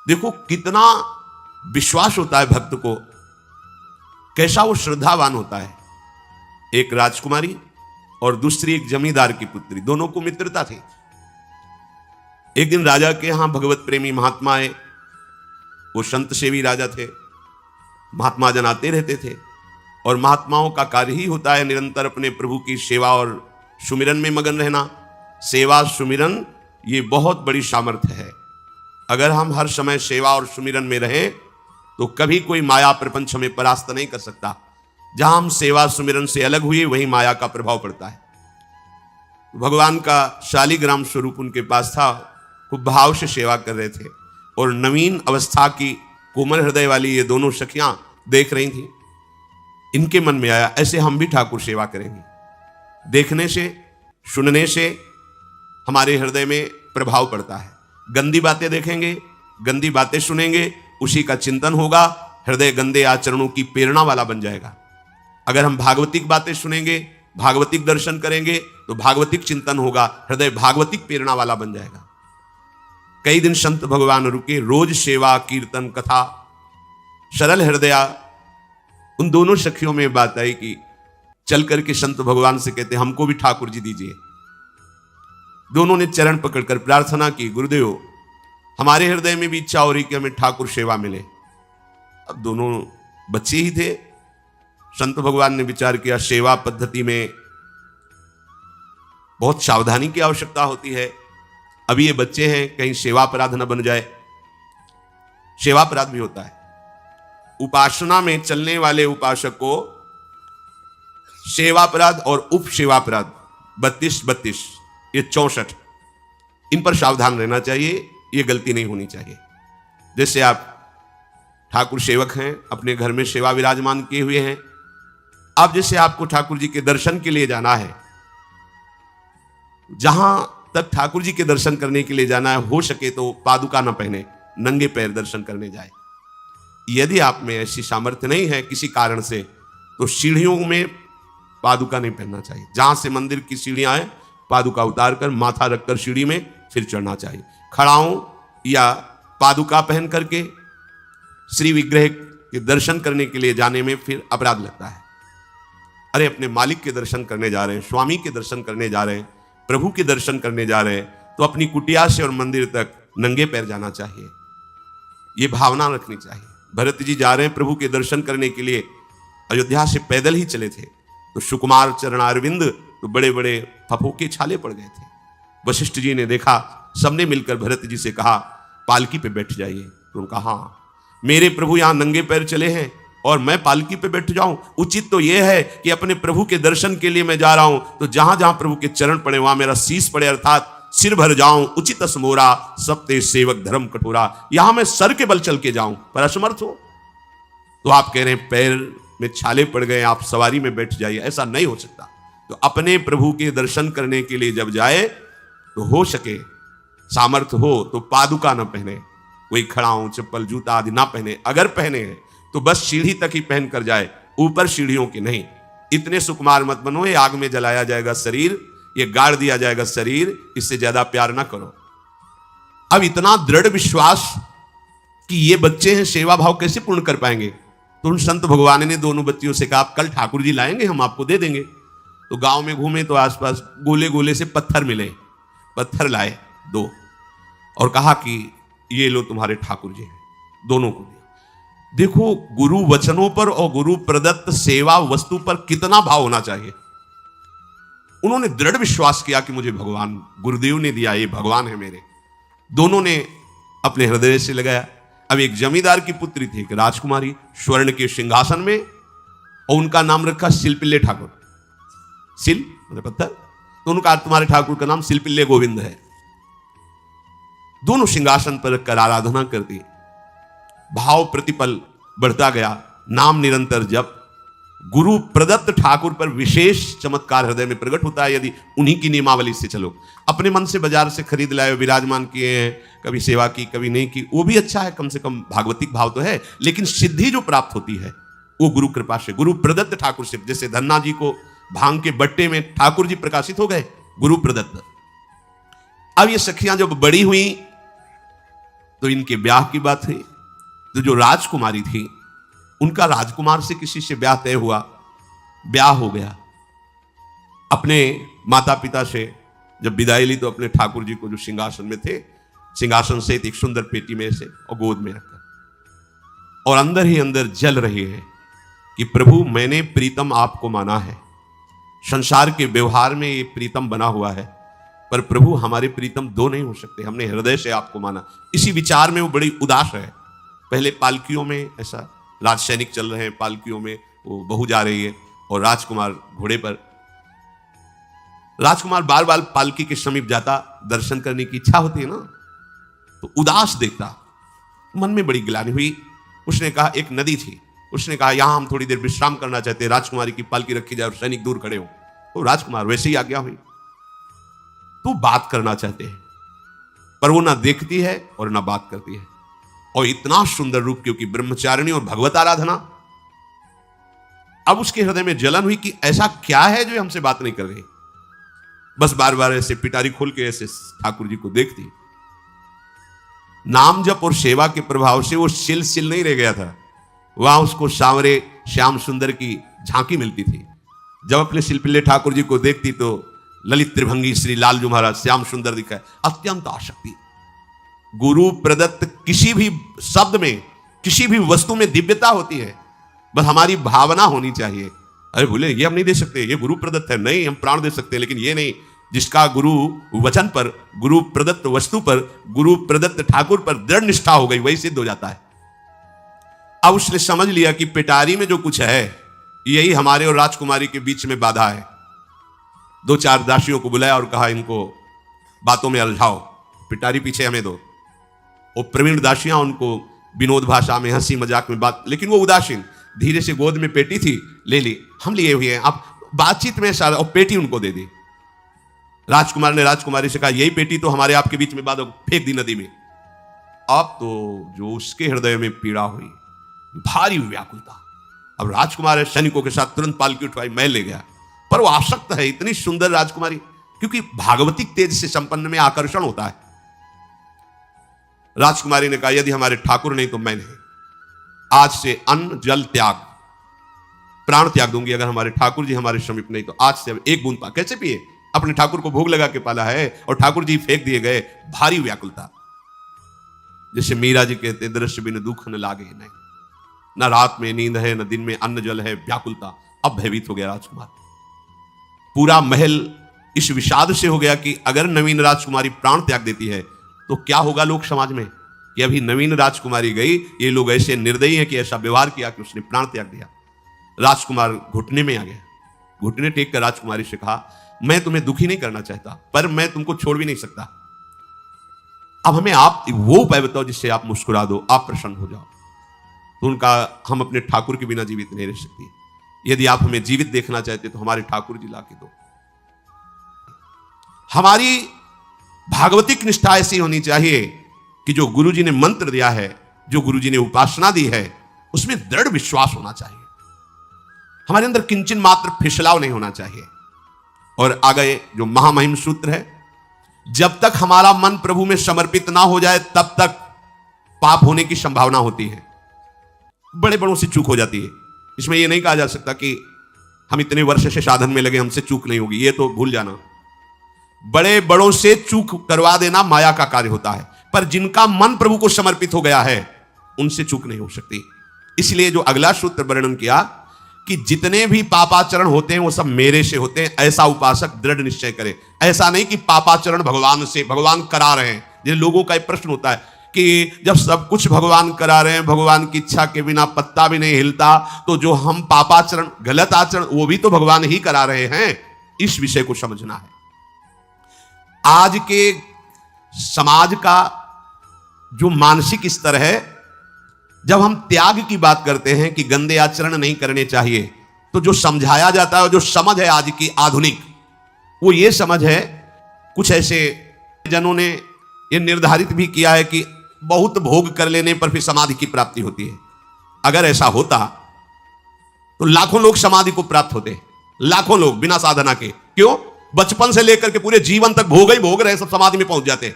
देखो कितना विश्वास होता है भक्त को, कैसा वो श्रद्धावान होता है। एक राजकुमारी और दूसरी एक जमींदार की पुत्री, दोनों को मित्रता थी। एक दिन राजा के यहां भगवत प्रेमी महात्मा आए। वो संत सेवी राजा थे, महात्मा जन आते रहते थे और महात्माओं का कार्य ही होता है निरंतर अपने प्रभु की सेवा और सुमिरन में मगन रहना। सेवा सुमिरन ये बहुत बड़ी सामर्थ्य है। अगर हम हर समय सेवा और सुमिरन में रहें तो कभी कोई माया प्रपंच हमें परास्त नहीं कर सकता। जहां हम सेवा सुमिरन से अलग हुए वहीं माया का प्रभाव पड़ता है। भगवान का शालिग्राम स्वरूप उनके पास था, खूब भाव से सेवा कर रहे थे और नवीन अवस्था की कोमल हृदय वाली ये दोनों सखियां देख रही थी। इनके मन में आया ऐसे हम भी ठाकुर सेवा करेंगे। देखने से सुनने से हमारे हृदय में प्रभाव पड़ता है। गंदी बातें देखेंगे, गंदी बातें सुनेंगे, उसी का चिंतन होगा, हृदय गंदे आचरणों की प्रेरणा वाला बन जाएगा। अगर हम भागवतिक बातें सुनेंगे, भागवतिक दर्शन करेंगे तो भागवतिक चिंतन होगा, हृदय भागवतिक प्रेरणा वाला बन जाएगा। कई दिन संत भगवान रुके, रोज सेवा कीर्तन कथा, सरल हृदया। उन दोनों सखियों में बात आई कि चल करके संत भगवान से कहते हमको भी ठाकुर जी दीजिए। दोनों ने चरण पकड़कर प्रार्थना की, गुरुदेव हमारे हृदय में भी इच्छा हो रही कि हमें ठाकुर सेवा मिले। अब दोनों बच्चे ही थे। संत भगवान ने विचार किया सेवा पद्धति में बहुत सावधानी की आवश्यकता होती है। अभी ये बच्चे हैं, कहीं सेवापराध न बन जाए। सेवापराध भी होता है। उपासना में चलने वाले उपासक को सेवापराध और उप सेवापराध 32 ये 64, इन पर सावधान रहना चाहिए। ये गलती नहीं होनी चाहिए। जैसे आप ठाकुर सेवक हैं, अपने घर में सेवा विराजमान किए हुए हैं। अब जैसे आपको ठाकुर जी के दर्शन के लिए जाना है, जहां तक ठाकुर जी के दर्शन करने के लिए जाना है, हो सके तो पादुका न पहने, नंगे पैर दर्शन करने जाए। यदि आप में ऐसी सामर्थ्य नहीं है किसी कारण से, तो सीढ़ियों में पादुका नहीं पहनना चाहिए। जहां से मंदिर की सीढ़ियां हैं, पादुका उतार कर माथा रखकर सीढ़ी में फिर चढ़ना चाहिए। खड़ाओं या पादुका पहन करके श्री विग्रह के दर्शन करने के लिए जाने में फिर अपराध लगता है। अरे अपने मालिक के दर्शन करने जा रहे हैं, स्वामी के दर्शन करने जा रहे हैं, प्रभु के दर्शन करने जा रहे हैं, तो अपनी कुटिया से और मंदिर तक नंगे पैर जाना चाहिए। ये भावना रखनी चाहिए। भरत जी जा रहे हैं प्रभु के दर्शन करने के लिए, अयोध्या से पैदल ही चले थे, तो सुकुमार चरणारविंद तो बड़े बड़े फफोके छाले पड़ गए थे। वशिष्ठ जी ने देखा, सबने मिलकर भरत जी से कहा पालकी पे बैठ जाइए। तो उनका हाँ, मेरे प्रभु यहां नंगे पैर चले हैं और मैं पालकी पे बैठ जाऊं? उचित तो यह है कि अपने प्रभु के दर्शन के लिए मैं जा रहा हूं, तो जहां जहां प्रभु के चरण पड़े वहां मेरा शीश पड़े, अर्थात सिर भर जाऊं। उचित असमोरा सप्ते सेवक धर्म कठोरा, यहां मैं सर के बल चल के जाऊं पर असमर्थ हूं। तो आप कह रहे हैं पैर में छाले पड़ गए, आप सवारी में बैठ जाइए, ऐसा नहीं हो सकता। तो अपने प्रभु के दर्शन करने के लिए जब जाए तो हो सके, सामर्थ्य हो तो पादुका न पहने, कोई खड़ाऊं चप्पल जूता आदि ना पहने। अगर पहने हैं तो बस सीढ़ी तक ही पहन कर जाए, ऊपर सीढ़ियों की नहीं। इतने सुकुमार मत बनो, ये आग में जलाया जाएगा शरीर, ये गाड़ दिया जाएगा शरीर, इससे ज्यादा प्यार ना करो। अब इतना दृढ़ विश्वास कि ये बच्चे हैं, सेवा भाव कैसे पूर्ण कर पाएंगे? तो उन संत भगवान ने दोनों बच्चियों से कहा कल ठाकुर जी लाएंगे, हम आपको दे देंगे। तो गांव में घूमे तो आसपास गोले गोले से पत्थर मिले, पत्थर लाए 2 और कहा कि ये लो तुम्हारे ठाकुर जी हैं। दोनों को देखो, गुरु वचनों पर और गुरु प्रदत्त सेवा वस्तु पर कितना भाव होना चाहिए। उन्होंने दृढ़ विश्वास किया कि मुझे भगवान गुरुदेव ने दिया, ये भगवान है मेरे। दोनों ने अपने हृदय से लगाया। अब एक जमींदार की पुत्री थी, एक राजकुमारी, स्वर्ण के सिंहासन में, और उनका नाम रखा शिलपिल्ले ठाकुर। शिल मतलब पत्थर, तो उनका तुम्हारे ठाकुर का नाम शिलपिल्ले गोविंद है। दोनों सिंहासन पर रखकर आराधना करती, भाव प्रतिपल बढ़ता गया, नाम निरंतर जप। गुरु प्रदत्त ठाकुर पर विशेष चमत्कार हृदय में प्रकट होता है यदि उन्हीं की नियमावली से चलो। अपने मन से बाजार से खरीद लाए, विराजमान किए हैं, कभी सेवा की कभी नहीं की, वो भी अच्छा है, कम से कम भागवतिक भाव तो है। लेकिन सिद्धि जो प्राप्त होती है वो गुरु कृपा से, गुरु प्रदत्त ठाकुर से। जैसे धन्ना जी को भांग के बट्टे में ठाकुर जी प्रकाशित हो गए, गुरु प्रदत्त। अब ये सखियां जब बड़ी हुई तो इनके ब्याह की बात हुई। तो जो राजकुमारी थी उनका राजकुमार से किसी से ब्याह तय हुआ, ब्याह हो गया। अपने माता पिता से जब विदाई ली तो अपने ठाकुर जी को जो सिंहासन में थे, सिंहासन से एक सुंदर पेटी में से और गोद में रखकर, और अंदर ही अंदर जल रही है कि प्रभु मैंने प्रीतम आपको माना है, संसार के व्यवहार में ये प्रीतम बना हुआ है, पर प्रभु हमारे प्रीतम दो नहीं हो सकते, हमने हृदय से आपको माना। इसी विचार में वो बड़ी उदास है। पहले पालकियों में ऐसा राज सैनिक चल रहे हैं, पालकियों में वो बहू जा रही है और राजकुमार घोड़े पर। राजकुमार बार बार पालकी के समीप जाता, दर्शन करने की इच्छा होती है ना, तो उदास देखता, मन में बड़ी गिलानी हुई। उसने कहा, एक नदी थी, उसने कहा यहां हम थोड़ी देर विश्राम करना चाहते हैं, राजकुमारी की पालकी रखी जाए और सैनिक दूर खड़े हो। तो राजकुमार वैसे ही आज्ञा हुई। तो बात करना चाहते हैं, पर वो ना देखती है और ना बात करती है, और इतना सुंदर रूप, क्योंकि ब्रह्मचारिणी और भगवत आराधना। अब उसके हृदय में जलन हुई कि ऐसा क्या है जो हमसे बात नहीं कर रही। बस बार बार ऐसे पिटारी खोल के ऐसे ठाकुर जी को देखती। नाम जप और सेवा के प्रभाव से वो सिल नहीं रह गया था, वहां उसको सांवरे श्याम सुंदर की झांकी मिलती थी। जब अपने शिल्पिल्ले ठाकुर जी को देखती तो ललित त्रिभंगी श्री लालजू महाराज श्याम सुंदर दिखाए, अत्यंत आसक्ति। गुरु प्रदत्त किसी भी शब्द में, किसी भी वस्तु में दिव्यता होती है, बस हमारी भावना होनी चाहिए। अरे बोले ये हम नहीं दे सकते, ये गुरु प्रदत्त है, नहीं हम प्राण दे सकते, लेकिन ये नहीं। जिसका गुरु वचन पर, गुरु प्रदत्त वस्तु पर, गुरु प्रदत्त ठाकुर पर दृढ़ निष्ठा हो गई, वही सिद्ध हो जाता है। अब उसने समझ लिया कि पिटारी में जो कुछ है यही हमारे और राजकुमारी के बीच में बाधा है। दो चार दासियों को बुलाया और कहा इनको बातों में उलझाओ, पिटारी पीछे हमें दो। वो प्रवीण दासियां उनको विनोद भाषा में, हंसी मजाक में बात, लेकिन वो उदासीन। धीरे से गोद में पेटी थी, ले ली, हम लिए हुए हैं, अब बातचीत में सारा, और पेटी उनको दे दी। राजकुमार ने राजकुमारी से कहा यही पेटी तो हमारे आपके बीच में बात, फेंक दी नदी में। अब तो जो उसके हृदय में पीड़ा हुई, भारी व्याकुलता। अब राजकुमार सैनिकों के साथ तुरंत पालकी उठवाई, मैं ले गया, पर वो आसक्त है, इतनी सुंदर राजकुमारी, क्योंकि भागवतिक तेज से संपन्न में आकर्षण होता है। राजकुमारी ने कहा यदि हमारे ठाकुर नहीं तो मैं नहीं, आज से अन्न जल त्याग, प्राण त्याग दूंगी अगर हमारे ठाकुर जी हमारे समीप नहीं तो। आज से अब एक बूंद पा, कैसे पिए, अपने ठाकुर को भोग लगा के पाला है और ठाकुर जी फेंक दिए गए। भारी व्याकुलता, जैसे मीरा जी कहते दृश्य बिन दुख न लागे, नहीं, न रात में नींद है, न दिन में अन्न जल है, व्याकुलता। अब भयभीत हो गया राजकुमार। पूरा महल इस विषाद से हो गया कि अगर नवीन राजकुमारी प्राण त्याग देती है तो क्या होगा लोक समाज में, कि अभी नवीन राजकुमारी गई, ये लोग ऐसे निर्दयी हैं कि ऐसा व्यवहार किया कि उसने प्राण त्याग दिया। राजकुमार घुटने में आ गया, घुटने टेक कर राजकुमारी से कहा मैं तुम्हें दुखी नहीं करना चाहता, पर मैं तुमको छोड़ भी नहीं सकता। अब हमें आप वो उपाय बताओ जिससे आप मुस्कुरा दो, आप प्रसन्न हो जाओ। तो उनका, हम अपने ठाकुर के बिना जीवित नहीं रह सकती, यदि आप हमें जीवित देखना चाहते तो हमारे ठाकुर जी ला के दो। हमारी भागवतिक निष्ठा ऐसी होनी चाहिए कि जो गुरु जी ने मंत्र दिया है, जो गुरु जी ने उपासना दी है, उसमें दृढ़ विश्वास होना चाहिए। हमारे अंदर किंचन मात्र फिसलाव नहीं होना चाहिए। और आगे जो महामहिम सूत्र है, जब तक हमारा मन प्रभु में समर्पित ना हो जाए तब तक पाप होने की संभावना होती है, बड़े बड़ों से चूक हो जाती है। इसमें यह नहीं कहा जा सकता कि हम इतने वर्ष से साधन में लगे हमसे चूक नहीं होगी, ये तो भूल जाना। बड़े बड़ों से चूक करवा देना माया का कार्य होता है, पर जिनका मन प्रभु को समर्पित हो गया है उनसे चूक नहीं हो सकती। इसलिए जो अगला सूत्र वर्णन किया कि जितने भी पापाचरण होते हैं वो सब मेरे से होते हैं, ऐसा उपासक दृढ़ निश्चय करे। ऐसा नहीं कि पापाचरण भगवान से, भगवान करा रहे हैं। जैसे लोगों का एक प्रश्न होता है कि जब सब कुछ भगवान करा रहे हैं, भगवान की इच्छा के बिना पत्ता भी नहीं हिलता, तो जो हम पापाचरण, गलत आचरण, वो भी तो भगवान ही करा रहे हैं। इस विषय को समझना है। आज के समाज का जो मानसिक स्तर है, जब हम त्याग की बात करते हैं कि गंदे आचरण नहीं करने चाहिए, तो जो समझाया जाता है, जो समझ है आज की आधुनिक, वो ये समझ है, कुछ ऐसे जनों ने ये निर्धारित भी किया है कि बहुत भोग कर लेने पर फिर समाधि की प्राप्ति होती है। अगर ऐसा होता तो लाखों लोग समाधि को प्राप्त होते, लाखों लोग बिना साधना के। क्यों? बचपन से लेकर के पूरे जीवन तक भोग ही भोग रहे, सब समाधि में पहुंच जाते।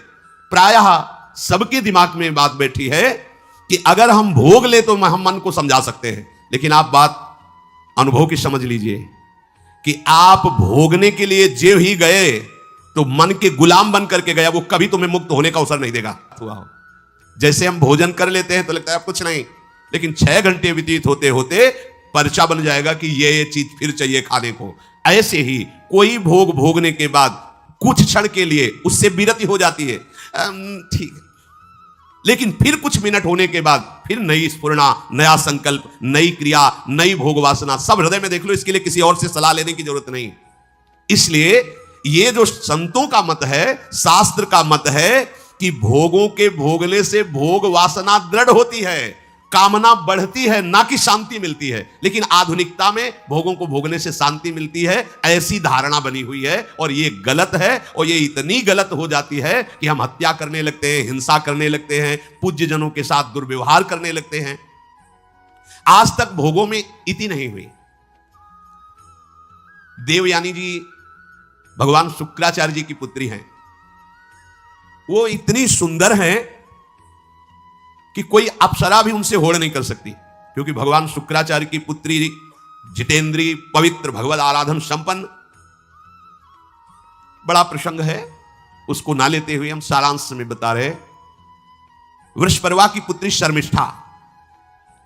प्रायः सबके दिमाग में बात बैठी है कि अगर हम भोग ले तो हम मन को समझा सकते हैं, लेकिन आप बात अनुभव की समझ लीजिए कि आप भोगने के लिए जो ही गए तो मन के गुलाम बन करके गया, वो कभी तुम्हें मुक्त होने का अवसर नहीं देगा। जैसे हम भोजन कर लेते हैं तो लगता है अब कुछ नहीं, लेकिन 6 घंटे व्यतीत होते होते पर्चा बन जाएगा कि ये चीज फिर चाहिए खाने को। ऐसे ही कोई भोग भोगने के बाद कुछ क्षण के लिए उससे विरति हो जाती है, ठीक है, लेकिन फिर कुछ मिनट होने के बाद फिर नई स्फुरणा, नया संकल्प, नई क्रिया, नई भोग वासना सब हृदय में देख लो। इसके लिए किसी और से सलाह लेने की जरूरत नहीं। इसलिए ये जो संतों का मत है, शास्त्र का मत है कि भोगों के भोगने से भोग वासना दृढ़ होती है, कामना बढ़ती है, ना कि शांति मिलती है। लेकिन आधुनिकता में भोगों को भोगने से शांति मिलती है, ऐसी धारणा बनी हुई है, और ये गलत है। और ये इतनी गलत हो जाती है कि हम हत्या करने लगते हैं, हिंसा करने लगते हैं, पूज्य जनों के साथ दुर्व्यवहार करने लगते हैं। आज तक भोगों में इति नहीं हुई। देवयानी जी भगवान शुक्राचार्य जी की पुत्री हैं। वो इतनी सुंदर हैं कि कोई अप्सरा भी उनसे होड़ नहीं कर सकती, क्योंकि भगवान शुक्राचार्य की पुत्री जितेंद्री, पवित्र, भगवत आराधन संपन्न। बड़ा प्रसंग है, उसको ना लेते हुए हम सारांश में बता रहे। वृषपर्वा की पुत्री शर्मिष्ठा,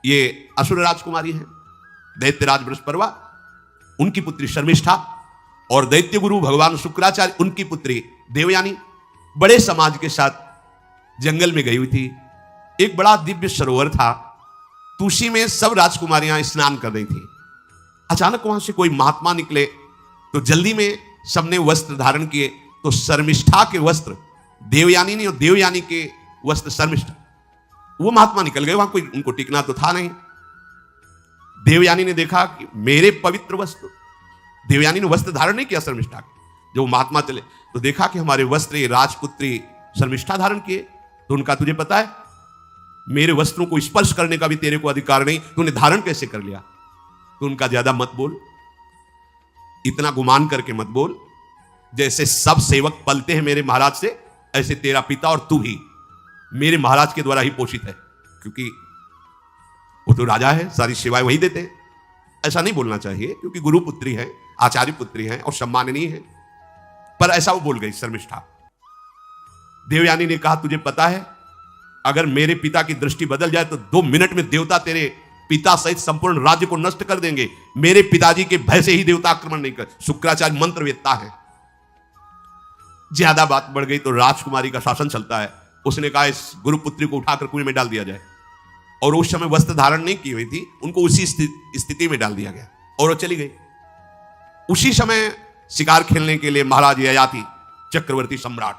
ये असुर राजकुमारी है, दैत्यराज वृषपर्वा उनकी पुत्री शर्मिष्ठा, और दैत्य गुरु भगवान शुक्राचार्य उनकी पुत्री देवयानी बड़े समाज के साथ जंगल में गई हुई थी। एक बड़ा दिव्य सरोवर था, तुलसी में सब राजकुमारियां स्नान कर रही थी। अचानक वहां से कोई महात्मा निकले तो जल्दी में सबने वस्त्र धारण किए, तो शर्मिष्ठा के वस्त्र देवयानी ने और देवयानी के वस्त्र शर्मिष्ठा, वो महात्मा निकल गए। वहां कोई उनको टिकना तो था नहीं। देवयानी ने देखा कि मेरे पवित्र वस्त्र, देवयानी ने वस्त्र धारण नहीं किया शर्मिष्ठा के। जो महात्मा चले तो देखा कि हमारे वस्त्र ये राजपुत्री शर्मिष्ठा धारण किए। तो उनका तुझे पता है मेरे वस्त्रों को स्पर्श करने का भी तेरे को अधिकार नहीं, तूने धारण कैसे कर लिया? तो उनका ज्यादा मत बोल, इतना गुमान करके मत बोल। जैसे सब सेवक पलते हैं मेरे महाराज से, ऐसे तेरा पिता और तू भी मेरे महाराज के द्वारा ही पोषित है, क्योंकि वो तो राजा है, सारी सेवाएं वही देते हैं। ऐसा नहीं बोलना चाहिए, क्योंकि गुरु पुत्री है, आचार्य पुत्री है और सम्माननीय है। पर ऐसा वो बोल गई शर्मिष्ठा। देवयानी ने कहा तुझे पता है अगर मेरे पिता की दृष्टि बदल जाए तो 2 मिनट में देवता तेरे पिता सहित संपूर्ण राज्य को नष्ट कर देंगे। मेरे पिताजी के भय से ही देवता आक्रमण नहीं कर। शुक्राचार्य मंत्रवेत्ता है। ज्यादा बात बढ़ गई तो राजकुमारी का शासन चलता है। उसने कहा इस गुरुपुत्री को उठाकर कुएं में डाल दिया जाए, और उस समय वस्त्र धारण नहीं की हुई थी, उनको उसी स्थिति में डाल दिया गया और वो चली गई। उसी समय शिकार खेलने के लिए महाराज ययाति चक्रवर्ती सम्राट